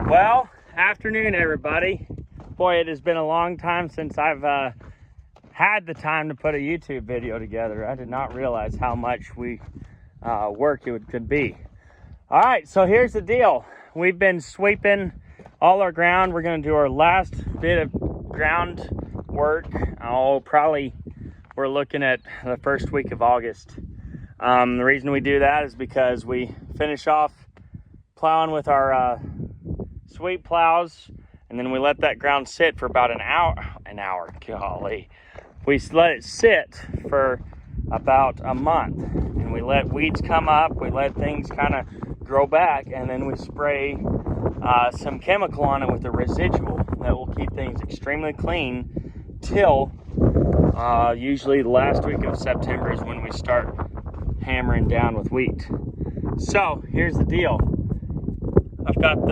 Well, afternoon everybody. Boy, it has been a long time since I've had the time to put a YouTube video together. I did not realize how much work it could be. All right, so here's the deal. We've been sweeping all our ground. We're going to do our last bit of ground work. Probably we're looking at the first week of August. The reason we do that is because we finish off plowing with our sweep plows, and then we let that ground sit for about an hour, golly. We let it sit for about a month, and we let weeds come up, we let things kind of grow back, and then we spray some chemical on it with a residual that will keep things extremely clean till usually the last week of September is when we start hammering down with wheat. So here's the deal. I've got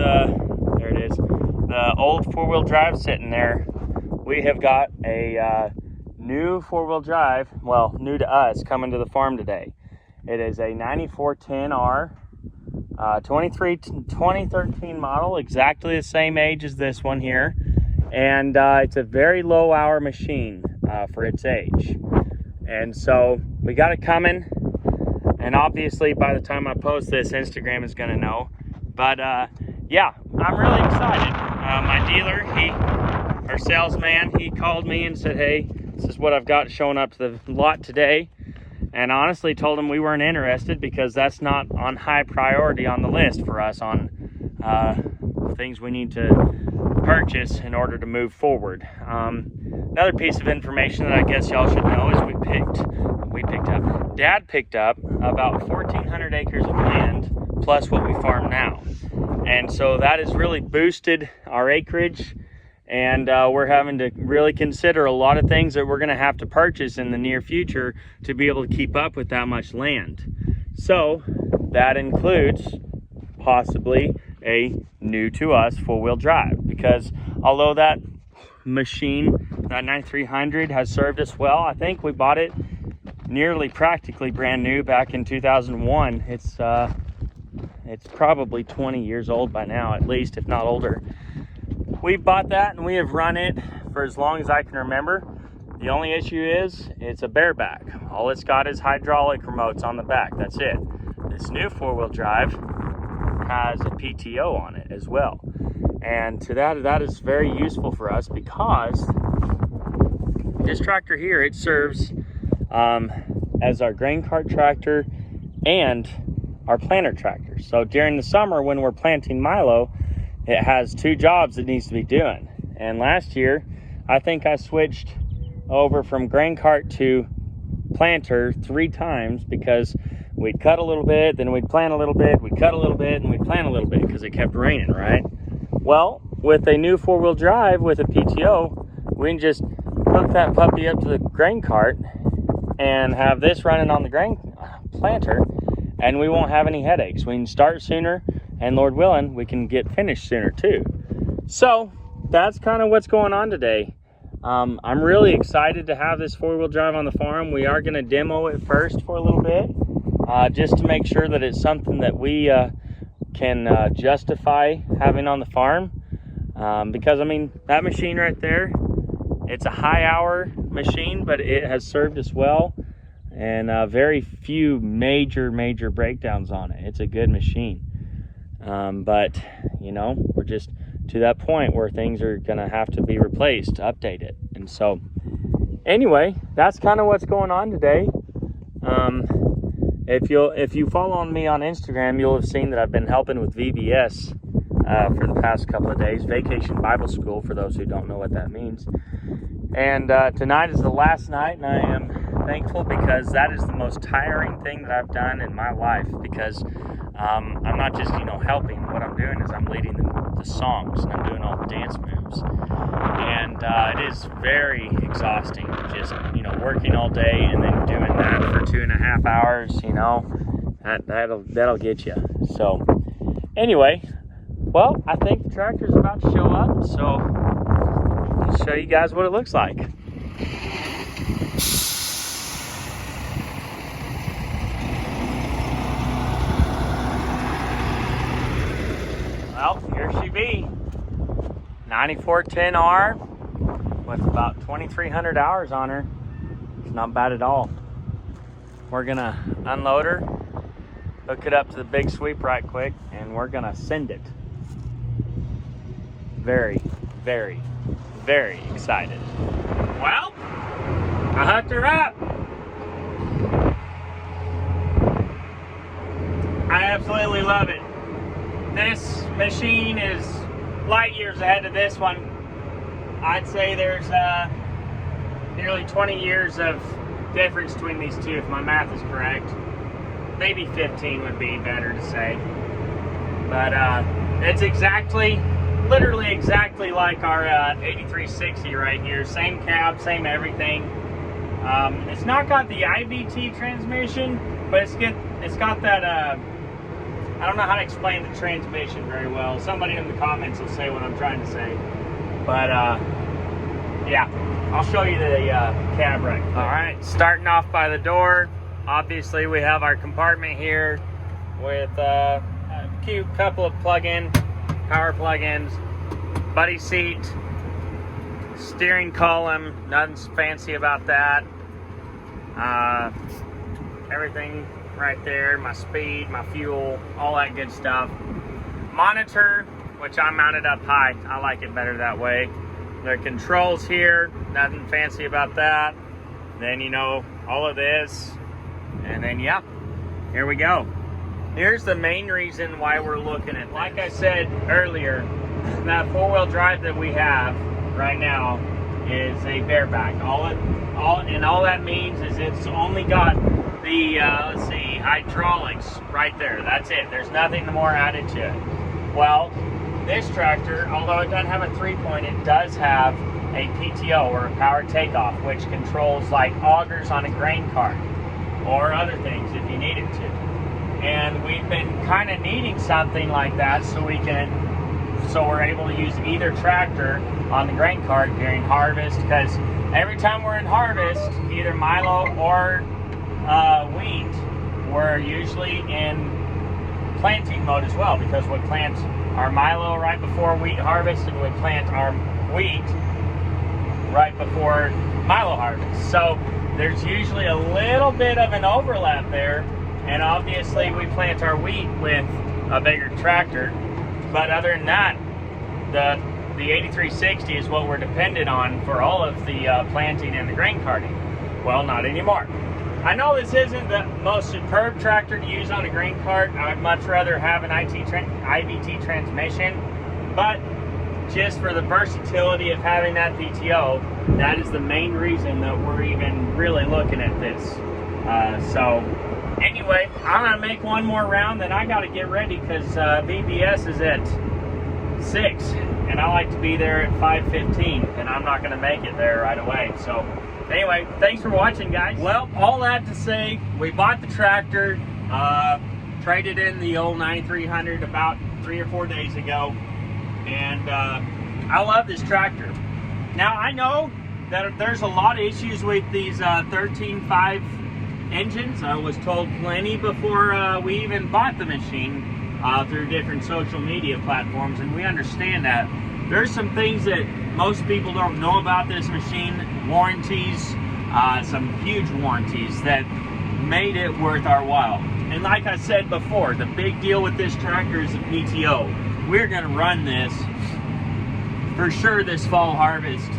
there it is, the old four-wheel drive sitting there. We have got a new four-wheel drive, well, new to us, coming to the farm today. It is a 9410R 2013 model, exactly the same age as this one here, and it's a very low hour machine for its age. And so we got it coming, and obviously by the time I post this, Instagram is going to know. But yeah, I'm really excited. My dealer, our salesman, he called me and said, hey, this is what I've got showing up to the lot today. And honestly told him we weren't interested because that's not on high priority on the list for us on things we need to purchase in order to move forward. Another piece of information that I guess y'all should know is Dad picked up about 1,400 acres of land plus what we farm now. And so that has really boosted our acreage, and we're having to really consider a lot of things that we're going to have to purchase in the near future to be able to keep up with that much land. So that includes possibly a new to us four-wheel drive, because although that machine, that 9300, has served us well, I think we bought it nearly practically brand new back in 2001. It's probably 20 years old by now, at least, if not older. We bought that and we have run it for as long as I can remember. The only issue is it's a bareback. All it's got is hydraulic remotes on the back. That's it. This new four-wheel drive has a PTO on it as well. And to that is very useful for us because this tractor here, it serves as our grain cart tractor and our planter tractor. So during the summer when we're planting milo, it has two jobs it needs to be doing. And last year, I think I switched over from grain cart to planter 3 times because we'd cut a little bit, then we'd plant a little bit, we'd cut a little bit, and we'd plant a little bit because it kept raining, right? Well, with a new four-wheel drive with a PTO, we can just hook that puppy up to the grain cart and have this running on the grain planter, and we won't have any headaches. We can start sooner, and Lord willing, we can get finished sooner too. So that's kind of what's going on today. I'm really excited to have this four-wheel drive on the farm. We are going to demo it first for a little bit, just to make sure that it's something that we can justify having on the farm. Because I mean, that machine right there, it's a high hour machine, but it has served us well, and very few major breakdowns on it. It's a good machine. But you know, we're just to that point where things are gonna have to be replaced to update it. And so anyway, that's kind of what's going on today. If you follow me on Instagram, you'll have seen that I've been helping with VBS for the past couple of days, Vacation Bible School, for those who don't know what that means. And tonight is the last night, and I am thankful because that is the most tiring thing that I've done in my life, because I'm not just, helping. What I'm doing is I'm leading the songs, and I'm doing all the dance moves. And it is very exhausting, just, working all day and then doing that for 2.5 hours, that'll get you. So anyway, well, I think the tractor's about to show up, so I'll show you guys what it looks like. Well, here Here she be. 9410R with about 2,300 hours on her. It's not bad at all. We're gonna unload her, hook it up to the big sweep right quick, and we're gonna send it. Very, very, very excited. Well, I hooked her up. I absolutely love it. This machine is light years ahead of this one. I'd say there's nearly 20 years of difference between these two, if my math is correct. Maybe 15 would be better to say. But it's literally exactly like our 8360 right here. Same cab, same everything. It's not got the IVT transmission, but it's got that, I don't know how to explain the transmission very well. Somebody in the comments will say what I'm trying to say. But yeah, I'll show you the cab right quick. All right, starting off by the door. Obviously we have our compartment here with a cute couple of plug-in power plug-ins, buddy seat, steering column, nothing fancy about that. Everything right there, my speed, my fuel, all that good stuff. Monitor, which I mounted up high. I like it better that way. The controls here, nothing fancy about that. Then, you know, all of this. And then, yep, here we go. Here's the main reason why we're looking at this. Like I said earlier, that four-wheel drive that we have right now is a bareback. All that means is it's only got the let's see, hydraulics right there. That's it. There's nothing more added to it. Well, this tractor, although it doesn't have a 3-point, it does have a PTO, or a power takeoff, which controls like augers on a grain cart or other things if you needed to. And we've been kind of needing something like that so we're able to use either tractor on the grain cart during harvest, because every time we're in harvest, either milo or wheat, we're usually in planting mode as well, because we plant our milo right before wheat harvest, and we plant our wheat right before milo harvest. So there's usually a little bit of an overlap there, and obviously we plant our wheat with a bigger tractor. But other than that, the 8360 is what we're dependent on for all of the planting and the grain carting. Well, not anymore. I know this isn't the most superb tractor to use on a grain cart. I would much rather have an IVT transmission, but just for the versatility of having that PTO, that is the main reason that we're even really looking at this. So anyway, I'm gonna make one more round, then I gotta get ready because VBS is at 6, and I like to be there at 5:15, and I'm not gonna make it there right away. So anyway, thanks for watching, guys. Well, all that to say, we bought the tractor, traded in the old 9300 about 3 or 4 days ago, and I love this tractor. Now, I know that there's a lot of issues with these 13.5 engines. I was told plenty before we even bought the machine through different social media platforms, and we understand that. There's some things that most people don't know about this machine, warranties, some huge warranties that made it worth our while. And like I said before, the big deal with this tractor is the PTO. We're gonna run this for sure this fall harvest,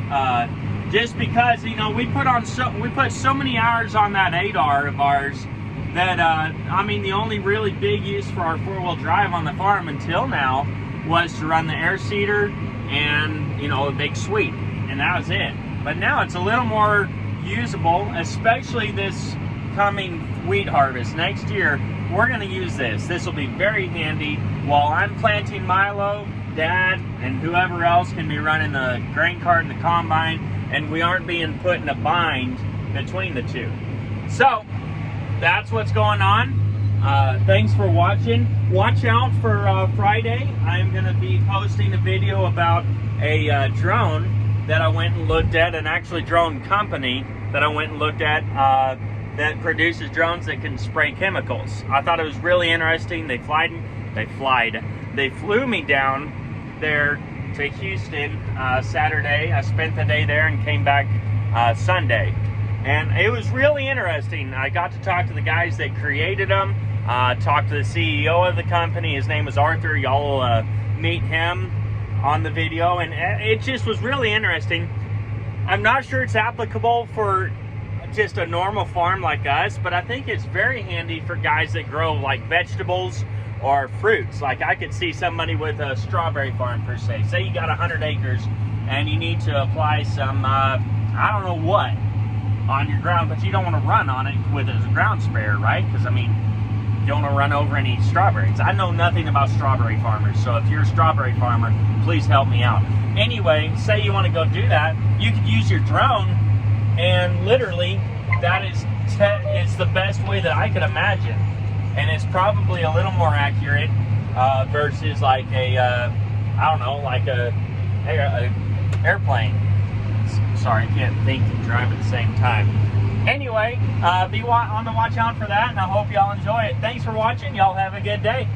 just because, you know, we put so many hours on that 8R of ours that I mean, the only really big use for our four-wheel drive on the farm until now was to run the air seeder and, you know, a big sweep, and that was it. But now it's a little more usable, especially this coming wheat harvest next year. We're going to use this. This will be very handy while I'm planting milo. Dad and whoever else can be running the grain cart and the combine, and we aren't being put in a bind between the two. So that's what's going on. Thanks for watching. Watch out for Friday. I'm going to be posting a video about a drone that I went and looked at, an actually drone company that I went and looked at that produces drones that can spray chemicals. I thought it was really interesting. They flew me down there to Houston Saturday. I spent the day there and came back Sunday. And it was really interesting. I got to talk to the guys that created them, talked to the CEO of the company. His name is Arthur. Y'all will meet him on the video. And it just was really interesting. I'm not sure it's applicable for just a normal farm like us, but I think it's very handy for guys that grow like vegetables or fruits. Like I could see somebody with a strawberry farm per se. Say you got 100 acres and you need to apply some, I don't know what, on your ground, but you don't want to run on it with a ground sprayer, right? Because I mean, you don't want to run over any strawberries. I know nothing about strawberry farmers, so if you're a strawberry farmer, please help me out. Anyway, say you want to go do that, you could use your drone, and literally that is the best way that I could imagine, and it's probably a little more accurate versus like a I don't know, like a airplane. Sorry, I can't think and drive at the same time. Anyway, be on the watch out for that, and I hope y'all enjoy it. Thanks for watching. Y'all have a good day.